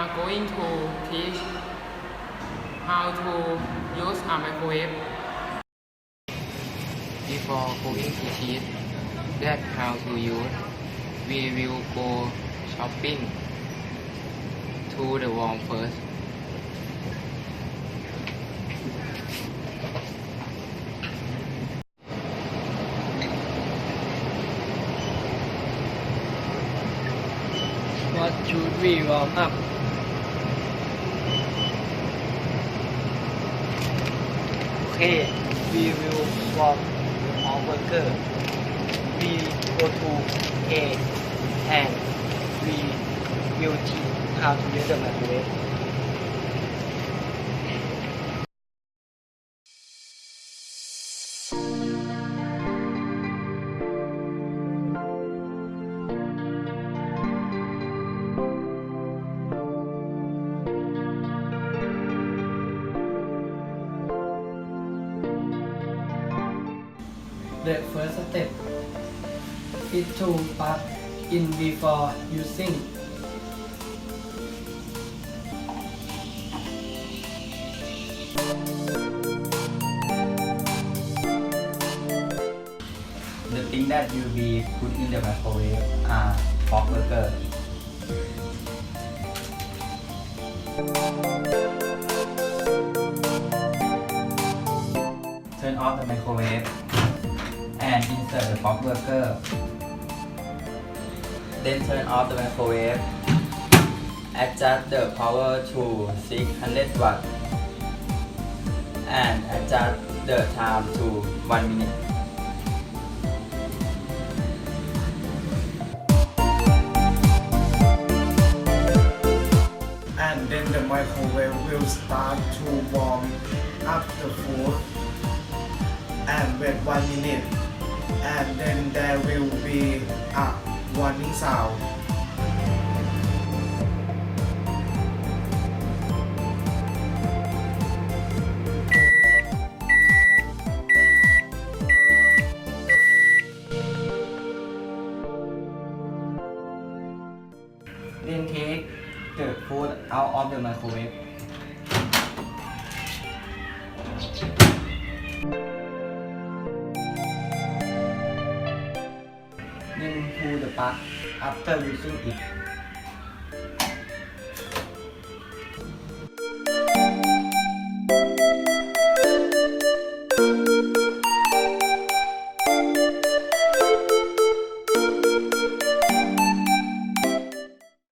are going to teach how to use a microwave. Before going to teach that how to use, we will go shopping to the mall first. What should we warm up? Okay, we will warm our burger. We go to A and we will teach how to use the microwave. The first step is to plug in before using. The thing that will be put in the microwave are pork burger. Turn off the microwave and insert the pork burger. Then turn off the microwave. Adjust the power to 600 watt and adjust the time to 1 minute. And then the microwave will start to warm up the food and wait 1 minute, and then there will be a warning sound. Then take the food out of the microwave. Then pull the plug after using it.